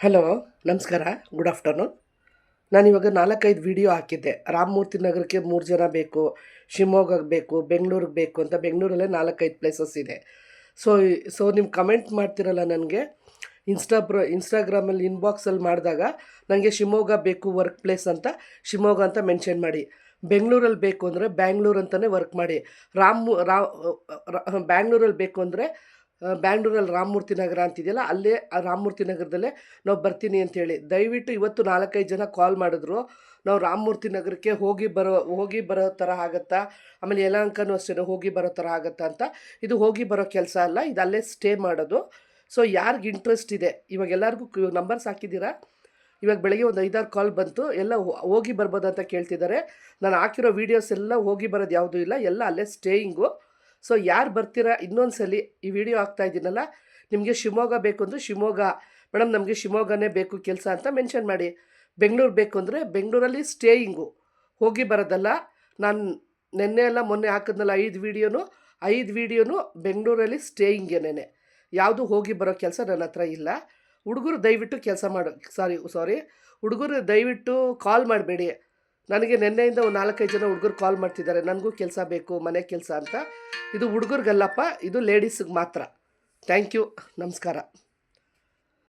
Hello, ನಮಸ್ಕಾರ. Good afternoon. ನಾನಿವಾಗ 4-5 video ಹಾಕಿದ್ದೆ. ರಾಮಮೂರ್ತಿ ನಗರಕ್ಕೆ 3 ಜನ ಬೇಕು, ಶಿವಮೊಗ್ಗಕ್ಕೆ ಬೇಕು, ಬೆಂಗಳೂರಿಗೆ ಬೇಕು ಅಂತ. ಬೆಂಗಳೂರಲ್ಲೇ 4-5 ಪ್ಲೇಸಸ್ ಇದೆ. ಸೊ ನೀವು ಕಮೆಂಟ್ ಮಾಡ್ತಿರಲ್ಲ ನನಗೆ ಇನ್ಸ್ಟಾಗ್ರಾಮಲ್ಲಿ ಇನ್ಬಾಕ್ಸಲ್ಲಿ ಮಾಡಿದಾಗ ನನಗೆ ಶಿವಮೊಗ್ಗ ಬೇಕು ವರ್ಕ್ ಪ್ಲೇಸ್ ಅಂತ ಶಿವಮೊಗ್ಗ ಅಂತ ಮೆನ್ಷನ್ ಮಾಡಿ. ಬೆಂಗಳೂರಲ್ಲಿ ಬೇಕು ಅಂದರೆ ಬ್ಯಾಂಗ್ಳೂರು ಅಂತಲೇ ವರ್ಕ್ ಮಾಡಿ. ಬ್ಯಾಂಗ್ಳೂರಲ್ಲಿ ಬೇಕು ಅಂದರೆ ಬ್ಯಾಂಗ್ಳೂರಲ್ಲಿ ರಾಮಮೂರ್ತಿ ನಗರ ಅಂತಿದೆಯಲ್ಲ, ಅಲ್ಲೇ ಆ ರಾಮಮೂರ್ತಿ ನಗರದಲ್ಲೇ ನಾವು ಬರ್ತೀನಿ ಅಂತೇಳಿ. ದಯವಿಟ್ಟು ಇವತ್ತು 4-5 ಜನ ಕಾಲ್ ಮಾಡಿದ್ರು, ನಾವು ರಾಮಮೂರ್ತಿ ನಗರಕ್ಕೆ ಹೋಗಿ ಬರೋ ಥರ ಆಗುತ್ತಾ, ಆಮೇಲೆ ಯಲಹಂಕನೂ ಅಷ್ಟೇ ಹೋಗಿ ಬರೋ ಥರ ಆಗುತ್ತಾ ಅಂತ. ಇದು ಹೋಗಿ ಬರೋ ಕೆಲಸ ಅಲ್ಲ, ಇದು ಅಲ್ಲೇ ಸ್ಟೇ ಮಾಡೋದು. ಸೊ ಯಾರಿಗೆ ಇಂಟ್ರೆಸ್ಟ್ ಇದೆ, ಇವಾಗ ಎಲ್ಲರಿಗೂ ನಂಬರ್ಸ್ ಹಾಕಿದ್ದೀರಾ. ಇವಾಗ ಬೆಳಗ್ಗೆ ಒಂದು 5-6 ಕಾಲ್ ಬಂತು, ಎಲ್ಲ ಹೋಗಿ ಬರ್ಬೋದು ಅಂತ ಕೇಳ್ತಿದ್ದಾರೆ. ನಾನು ಹಾಕಿರೋ ವೀಡಿಯೋಸ್ ಎಲ್ಲ ಹೋಗಿ ಬರೋದು ಯಾವುದೂ ಇಲ್ಲ, ಎಲ್ಲ ಅಲ್ಲೇ ಸ್ಟೇಯಿಂಗು. ಸೊ ಯಾರು ಬರ್ತೀರಾ, ಇನ್ನೊಂದು ಸಲ ಈ ವಿಡಿಯೋ ಹಾಕ್ತಾ ಇದ್ದೀನಲ್ಲ, ನಿಮಗೆ ಶಿವಮೊಗ್ಗ ಬೇಕು ಅಂದರೆ ಶಿವಮೊಗ್ಗ ಮೇಡಮ್, ನಮಗೆ ಶಿವಮೊಗ್ಗನೇ ಬೇಕು ಕೆಲಸ ಅಂತ ಮೆನ್ಷನ್ ಮಾಡಿ. ಬೆಂಗಳೂರು ಬೇಕು ಅಂದರೆ ಬೆಂಗಳೂರಲ್ಲಿ ಸ್ಟೇಯಿಂಗು, ಹೋಗಿ ಬರೋದಲ್ಲ. ನಾನು ನೆನ್ನೆ ಎಲ್ಲ ಮೊನ್ನೆ ಹಾಕಿದ್ನಲ್ಲ 5 ವೀಡಿಯೋನು ಬೆಂಗಳೂರಲ್ಲಿ ಸ್ಟೇಯಿಂಗೇನೆ, ಯಾವುದು ಹೋಗಿ ಬರೋ ಕೆಲಸ ನನ್ನ ಹತ್ರ ಇಲ್ಲ. ಹುಡುಗರು ದಯವಿಟ್ಟು ಕೆಲಸ ಮಾಡು ಸಾರಿ ಹುಡುಗರು ದಯವಿಟ್ಟು ಕಾಲ್ ಮಾಡಬೇಡಿ. ನನಗೆ ನಿನ್ನೆಯಿಂದ ಒಂದು 4-5 ಜನ ಹುಡುಗರು ಕಾಲ್ ಮಾಡ್ತಿದ್ದಾರೆ, ನನಗೂ ಕೆಲಸ ಬೇಕು, ಮನೆ ಕೆಲಸ ಅಂತ. ಇದು ಹುಡುಗರಿಗಲ್ಲಪ್ಪ, ಇದು ಲೇಡೀಸಿಗೆ ಮಾತ್ರ. ಥ್ಯಾಂಕ್ ಯು, ನಮಸ್ಕಾರ.